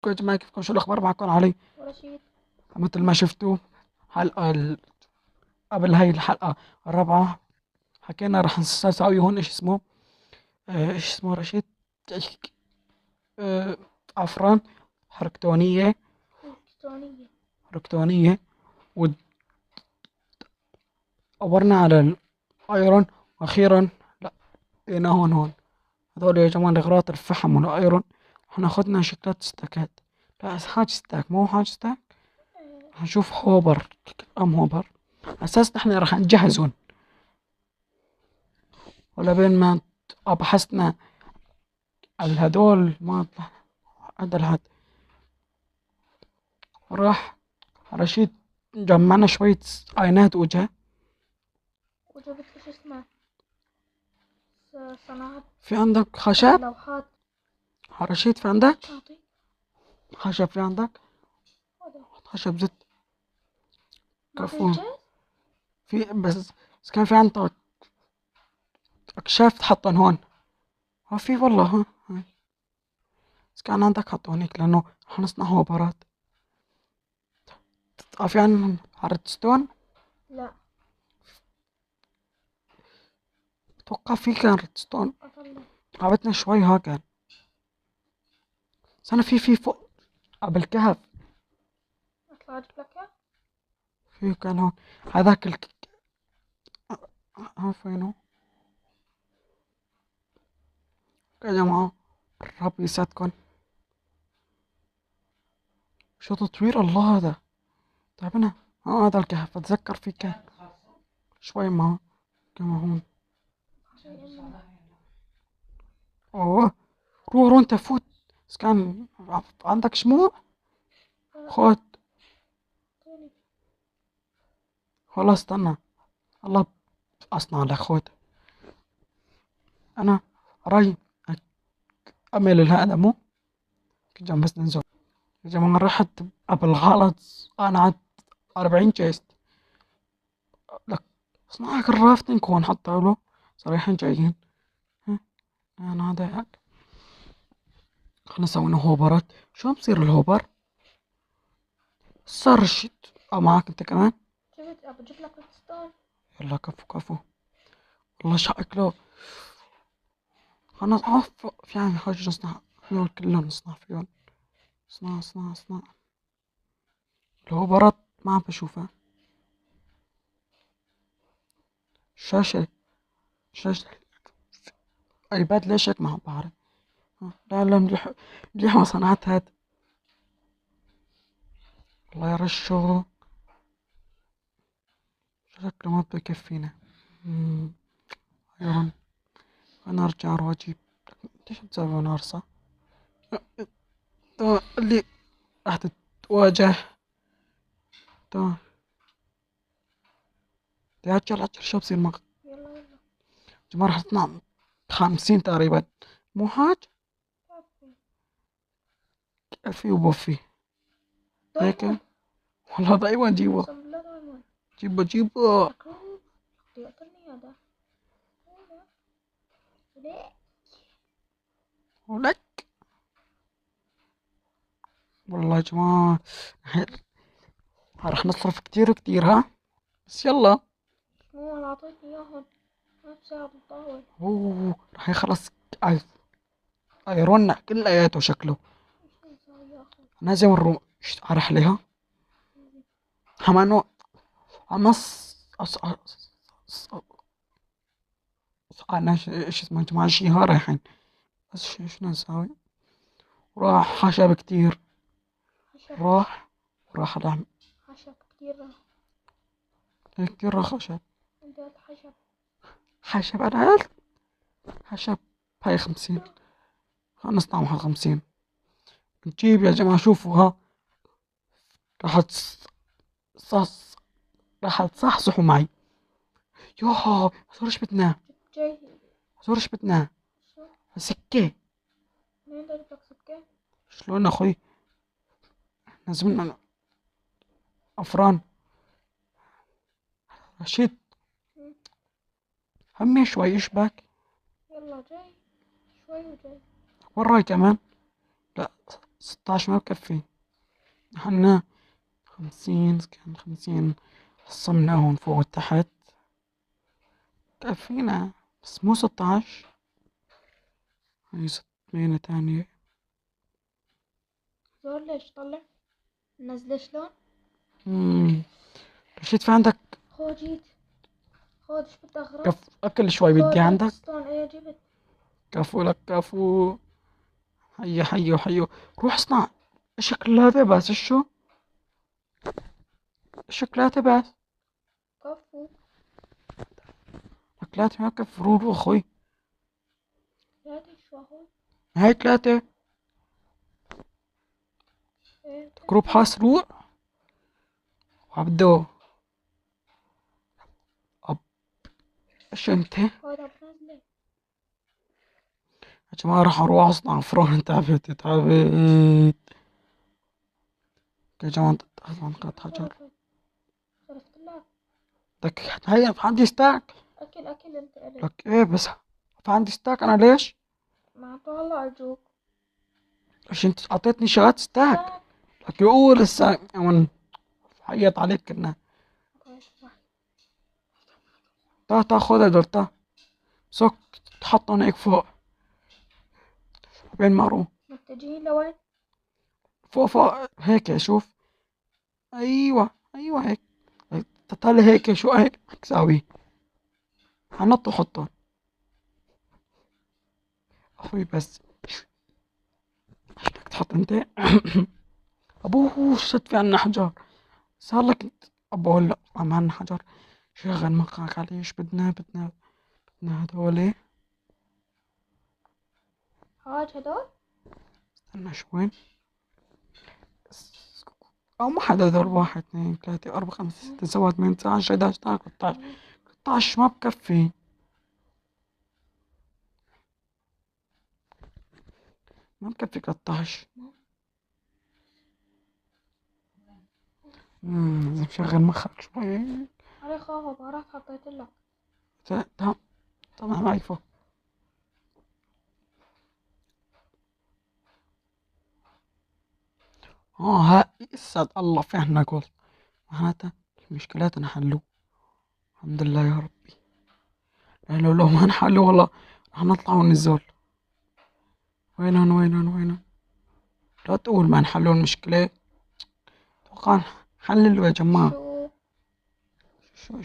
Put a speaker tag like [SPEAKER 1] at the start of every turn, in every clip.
[SPEAKER 1] يا جماعة كيفكم؟ شو الأخبار معكم علي؟
[SPEAKER 2] ورشيد.
[SPEAKER 1] مثل ما شفتوا حلقة قبل هاي الحلقة الرابعة حكينا رح نسوي هون ايش اسمه، ايش اسمه رشيد؟ آه، أفران حركتونية.
[SPEAKER 2] إلكترونية.
[SPEAKER 1] حركتونية. ودورنا على الأيرون، وأخيرا لقينا هون. هذول يا جماعة أغراض الفحم والأيرون. احنا أخدنا شكلات ستاكات. لا حاج ستاك مو حاج ستاك. هنشوف هوبر أم هوبر أساس نحن رح نجهزهم، ولا بين ما بحثنا على هدول ما طلع هذا الحد. راح رشيد جمعنا شوية عينات وجه.
[SPEAKER 2] وجبت إيش اسمه صناعة
[SPEAKER 1] في عندك خشب؟
[SPEAKER 2] لوحات.
[SPEAKER 1] رشيد في عندك
[SPEAKER 2] أعطي
[SPEAKER 1] خشب؟ في عندك
[SPEAKER 2] هذا
[SPEAKER 1] خشب زت؟
[SPEAKER 2] ما في
[SPEAKER 1] كفو.
[SPEAKER 2] جاهز.
[SPEAKER 1] في بس كان في عندك أكشاف تحطن هون؟ ها في والله. ها هاي. بس كان عندك حطه هونيك لأنه حنصنع هوبرات. في عن هاردستون.
[SPEAKER 2] لا
[SPEAKER 1] أتوقع في كان هاردستون.
[SPEAKER 2] أطلع.
[SPEAKER 1] عبتنا شوي ها كان. بس أنا في فوق قبل كهف.
[SPEAKER 2] أطلع أجيب لك إياه.
[SPEAKER 1] في كان هون هذاك ها فينه يا جماعة. ربي يسعدكم. شو تطوير الله هذا. تعبنا. ها هذا الكهف أتذكر في كهف شوي ما كما هون.
[SPEAKER 2] شيء منه.
[SPEAKER 1] أوه. روح انت فوت. بس كان عندك شموع. خد.
[SPEAKER 2] أعطيني.
[SPEAKER 1] خلاص استنى. الله أصنع لك. خد. أنا راي أعمل هذا مو جنب بس ننزل. يا جماعة رحت بالغلط. أنا عاد 40 جيست لك. صناعة الرافتنج هون حتى له صريحين جايين. ها، أنا هذا هيك. خلنا نسوي هوبرات. شو بصير الهوبر؟ صار الشت. معك أنت كمان.
[SPEAKER 2] جبت أبى أجيب لك ريدستون.
[SPEAKER 1] يلا كفو كفو. والله شكله. خلنا نعرف. في يعني حاجة نصنع فيهم كلنا نصنع فيهم. اصنع. الهوبرات ما عم بشوفها. شاشة. شاشة ايباد ليش هيك ما عم بعرف. لا مليح ما صنعت هاد. الله يرشو. شكله ما بكفينا. مم، ايرون. انا ارجع اروح اجيب. ليش تسوي نار صح؟ اللي راح تتواجه. تمام. عجل شو بصير معك؟
[SPEAKER 2] يلا يلا.
[SPEAKER 1] جماعة راح تطلع 50 تقريبا. مو حاج.
[SPEAKER 2] كفي.
[SPEAKER 1] كافي وبوفي هيك.
[SPEAKER 2] دايموند.
[SPEAKER 1] والله دايما جيبه.
[SPEAKER 2] أقسم بالله دايموند.
[SPEAKER 1] جيبه.
[SPEAKER 2] شكله بدي يقتلني هذا. هذا. ليه؟
[SPEAKER 1] ولك. والله يا جماعة راح نصرف كتير كتير ها. بس يلا.
[SPEAKER 2] هو اللي أعطيتني إياهم. ما بساعد الطاول.
[SPEAKER 1] اوه راح يخلص. ايرونا كلياته شكله.
[SPEAKER 2] إيش نسوي يا أخي؟
[SPEAKER 1] لازم نروح على رحلة. حمانو عمص انا ايش اسمه يا جماعة شي ها رايحين. بس شو نسوي. راح خشب كتير.
[SPEAKER 2] خشب.
[SPEAKER 1] راح دعم.
[SPEAKER 2] خشب كتير.
[SPEAKER 1] كتير راح خشب.
[SPEAKER 2] أنت قلت خشب.
[SPEAKER 1] خشب انا قلت. خشب. هاي 50. خلنا نصنع واحد 50. نجيب يا جماعة شوفوا ها. راح تص... راح تصحصحوا معي. يوه صورش بدنا.
[SPEAKER 2] جاي.
[SPEAKER 1] صورش بدنا.
[SPEAKER 2] شو؟
[SPEAKER 1] سكة.
[SPEAKER 2] مين ده جبلك سكة؟
[SPEAKER 1] شلون اخوي. لازمنا افران. رشيد.
[SPEAKER 2] مم.
[SPEAKER 1] همي شوي يشبك.
[SPEAKER 2] يلا جاي. شوي وجاي.
[SPEAKER 1] وراي كمان. لا 16 ما بكفي. احنا 50 كان 50 قسمناهم فوق وتحت كفينا، بس مو 16. هاي 6 تانية.
[SPEAKER 2] زول ليش طلع نزله شلون؟
[SPEAKER 1] رشيد في عندك
[SPEAKER 2] خود جيت، خود ايش بدك غراض؟
[SPEAKER 1] أكل شوي
[SPEAKER 2] خود
[SPEAKER 1] بدي عندك.
[SPEAKER 2] ستون ايه جبت.
[SPEAKER 1] كفو لك كفو. حيو حيو حيو. روح اصنع شوكولاتة بس. شو شوكولاتة بس.
[SPEAKER 2] كفو.
[SPEAKER 1] شوكولاتة ما بكفي. روح روح أخوي.
[SPEAKER 2] لا شو هو؟
[SPEAKER 1] هاي 3
[SPEAKER 2] ايه
[SPEAKER 1] جروب حاس. روح وعبدو. أب ايش انت يا
[SPEAKER 2] هذا بنزله.
[SPEAKER 1] جماعة؟ راح اروح اصنع فرن. تعبت تعبت يا جماعة. قطعة حجر.
[SPEAKER 2] صرفت لك.
[SPEAKER 1] لك هيا في عندي ستاك.
[SPEAKER 2] اكل انت الك.
[SPEAKER 1] لك ايه بس في عندي ستاك انا ليش؟
[SPEAKER 2] معناته والله ارجوك.
[SPEAKER 1] عشان انت اعطيتني شغلات ستاك.
[SPEAKER 2] ستاك.
[SPEAKER 1] لك يقول لسه من حيط عليك كنا. تا خذها دول تا. سوك تحطهم هيك فوق بين معروف.
[SPEAKER 2] متجهين لوين؟
[SPEAKER 1] فوق فوق هيك شوف. ايوه ايوه هيك. تطلع هيك شو هيك ساوي. حنط وحطهم اخوي بس. ايش بدك تحط انت؟ ابوه شت في عنا حجر. صار لك ابو هلا عم عنا حجر. شغل مخك عليه. ايش بدنا هدول.
[SPEAKER 2] هدول.
[SPEAKER 1] استنى شوي. او ما حدا هدول. 1 2 3 4 5 6 7 8 9 10 11 12 13. 13 ما بكفي. ما بكفي 13. لازم شغل مخك شوي.
[SPEAKER 2] علي خافوا بهارات حطيت لك.
[SPEAKER 1] تمام تمام عارفه. ها يسعد الله في عنا قول. معناتها المشكلات انحلوا. الحمد لله يا ربي. لأنه لو ما انحلوا والله رح نطلع وننزل. وينهم. لا تقول ما انحلوا المشكلة. توقع حللوا يا جماعة. شو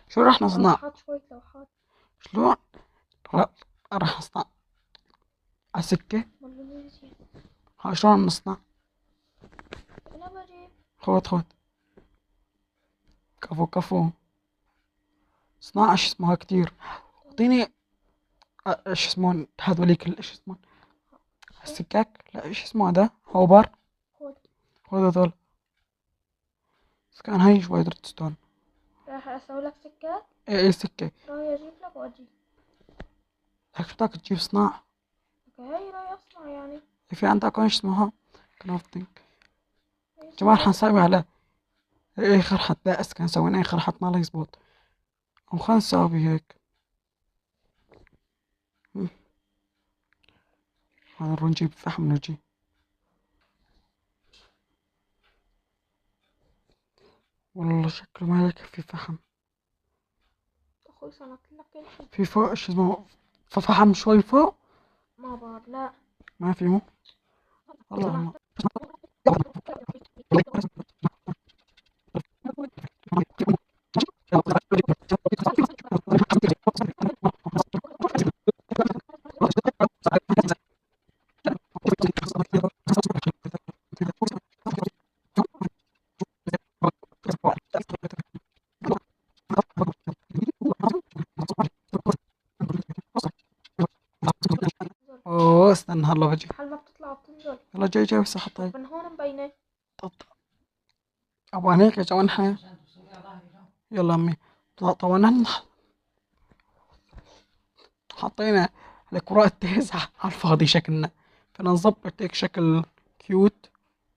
[SPEAKER 1] شو رح نصنع؟
[SPEAKER 2] حط شوية لوحات.
[SPEAKER 1] شلون؟ لا رح نصنع عالسكة.
[SPEAKER 2] بالإنجليزي.
[SPEAKER 1] ها شلون نصنع؟
[SPEAKER 2] أنا بجيب.
[SPEAKER 1] خذ كفو. صناعة ايش اسمها كتير. اعطيني ايش اسمه هذوليك ايش اسمه السكاك. لا ايش اسمه هذا هوبر.
[SPEAKER 2] خد.
[SPEAKER 1] خذ هذول. بس كان هاي شوي ريدستون.
[SPEAKER 2] راح أسوي لك سكات.
[SPEAKER 1] ايه سكة.
[SPEAKER 2] راح أجيب لك وأجي.
[SPEAKER 1] هيك شو بدك تجيب صناعة.
[SPEAKER 2] هاي راح أصنع يعني.
[SPEAKER 1] في عندك ايش اسمها كرافتنج.
[SPEAKER 2] هاي
[SPEAKER 1] جماعة
[SPEAKER 2] صنع.
[SPEAKER 1] حنسوي على اخر حد بائس. كان سوينا اخر حد ما لا يزبط. او خلنا نسوي هيك. نروح نجيب فحم نجي. والله شكله ما يكفي فحم.
[SPEAKER 2] أخوي صنعت لك كل شي.
[SPEAKER 1] في فوق ايش اسمه فحم شوي فوق.
[SPEAKER 2] ما بعرف لا.
[SPEAKER 1] ما في مو والله. اوه استنى هلا بجي.
[SPEAKER 2] محل ما بتطلع وبتنزل.
[SPEAKER 1] هلا جاي بس احطها.
[SPEAKER 2] من هون مبينة.
[SPEAKER 1] طبعا هيك يا جوانها. يلا امي. طبعا حطينا الكرات تهز على الفاضي شكلنا. فانا نظبط هيك شكل كيوت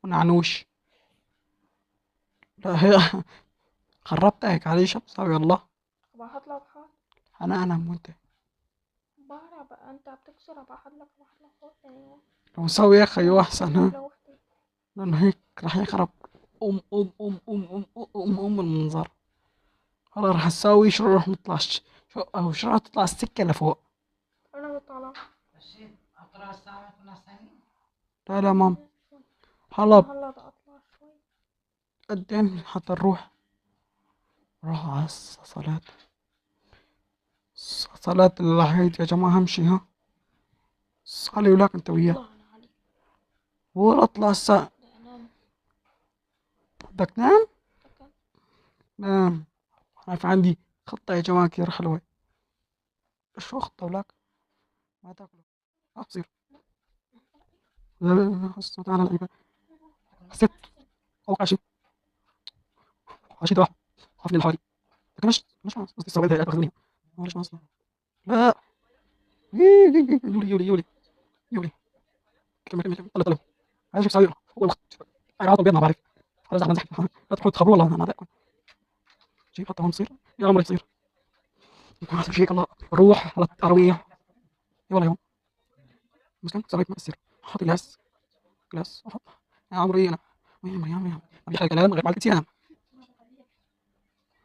[SPEAKER 1] ونعنوش. لا هي خربتها هيك علي. شو بسوي يلا.
[SPEAKER 2] بحط لك حال.
[SPEAKER 1] انا وانت.
[SPEAKER 2] بعرف بقى أنت بتكسر بحط لك فوق يعني.
[SPEAKER 1] لو نسوي يا اخي ايوه احسن ها،
[SPEAKER 2] لوحدي.
[SPEAKER 1] لانه هيك راح يخرب المنظر. هلا راح نسوي شو راح نطلعش، شو او شو راح تطلع السكة لفوق.
[SPEAKER 2] أنا بطلع.
[SPEAKER 1] لا لا مام،
[SPEAKER 2] أنا
[SPEAKER 1] هلا
[SPEAKER 2] هلا بدي أطلع شوي.
[SPEAKER 1] قدين حتى نروح على الصلاة. صلاة العيد يا جماعة، همشي ها، صلي ولاك انت وياه.
[SPEAKER 2] اطلع أنا علي.
[SPEAKER 1] ولا اطلع الساعة.
[SPEAKER 2] بدي أنام.
[SPEAKER 1] بدك تنام؟
[SPEAKER 2] تكن.
[SPEAKER 1] نام. عارف عندي خطة يا جماعة كثير حلوة. شو خطة ولاك؟ ما تاكلوا. بصير. لا لا لا، تعالى العيبة. حسيت أوقع شيء، عشيت واحد عرفني الحوالي، لكن مش قصدي السواد هي تاخذني. معلش ما أصلا. لا. يولي يولي يولي يولي. كمل كمل كمل، طلع طلع. عايز اشوف سعير هو الوقت. انا عاطل بيضنا بعرف. هذا زعما زحف. لا تروحوا تخبروا والله انا هذاكم. جيب حتى هون تصير يا عمري تصير. ما فيك الله. روح على العربية يلا يوم مسلم سويت مؤثر. حط جلاس جلاس احط يا عمري انا. وين مريم مريم ما في حاجة كلام غير بعد كتير انا.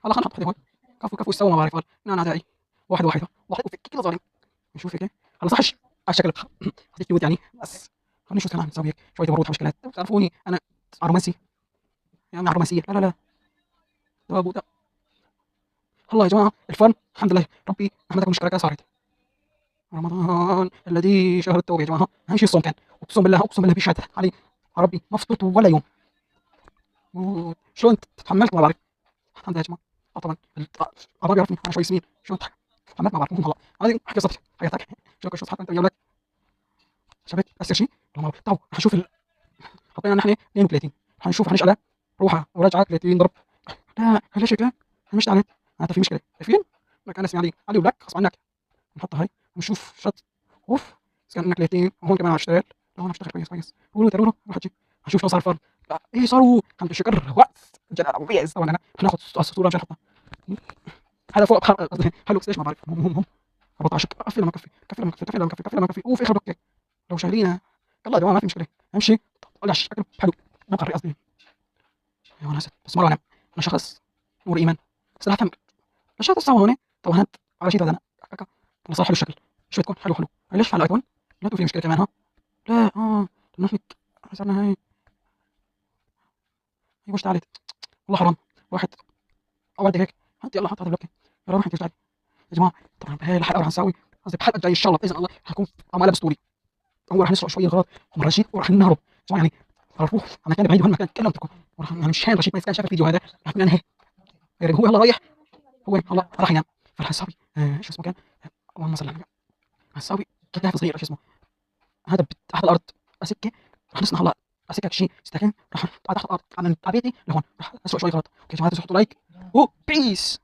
[SPEAKER 1] هلا خلينا نحط هون. كفو كفو استوى ما بعرف انا داعي. واحد واحد واحد وفك كذا ظالم. نشوف هيك هلا صحش على شكلك خليك كيوت يعني بس. خليني نشوف كمان نسوي هيك شوية ورود مشكلات تعرفوني انا على رومانسي يعني على رومانسية. لا لا لا ده ابو ده. الله يا جماعة الفن الحمد لله ربي أحمدك مشكلة صارت. رمضان الذي شهر التوبة يا جماعة. أهم شيء الصوم كان، أقسم بالله بيشهد علي يا ربي ما فطرت ولا يوم. شلون تحملت ما بعرف. الحمد لله يا جماعة. طبعا الرب يعرفني أنا شوي سنين شلون تحملت ما بعرف. هلا هذه حكي قصتي حياتك شو شو حتى أنت وياك شبك أسر شيء. تعالوا حنشوف حطينا نحن 32 حنشوف حنشعل روحه ورجعك 30 ضرب. لا ليش هيك مش عليك أنت في مشكلة شايفين. لك أنا اسمي علي وبلاك غصب عنك. نحطها هاي ونشوف شط. اوف بس كان نكلتين وهون كمان على اشتغل. لو انا اشتغل كويس كويس قولوا روح اجي هنشوف لو صار فرق. لا ايه صاروا الحمد لله شكر وقت جلال ابو بيز. طبعا انا هناخذ الصوره مشان نحطها. هذا فوق قصدي حلو ايش ما بعرف هم 14 كفي لما كفي كفي لما كفي كفي لما كفي كفي لما كفي اوف اخر بكي لو شايلينها. يلا يا جماعه ما في مشكله امشي. طلع شكله حلو ما قري قصدي. يا وناس بس مره انا شخص نور ايمان صراحه مش هتسوى هون. طبعا على شيء انا صار حلو الشكل شوي تكون حلو ليش فعل ايكون لا تكون في مشكله كمان ها. لا نحن صرنا هاي وش تعالت والله حرام واحد اودي هيك انت يلا حط هذا البلوك يلا روح انت تعالي يا جماعه. طبعا بهي الحلقه راح نسوي قصدي الحلقه الجايه ان شاء الله باذن الله حكون عمال اسطوري. اول راح نسرق شويه غلط من رشيد وراح نهرب طبعا يعني نروح على مكان بعيد وهالمكان كلمتكم وراح يعني مش هين رشيد ما كان شاف الفيديو هذا راح انا هيك يعني هو هلا رايح هو هلا راح ينام فراح نسوي شو اسمه كان اللهم صل على النبي هنسوي كتاف صغيره شو اسمه هذا تحت الارض سكه راح نصنع هلا سكه شيء سكين راح تحت الارض عن تعبيتي لهون راح اسوي شوي غلط اوكي يا جماعه تحطوا لايك بيس.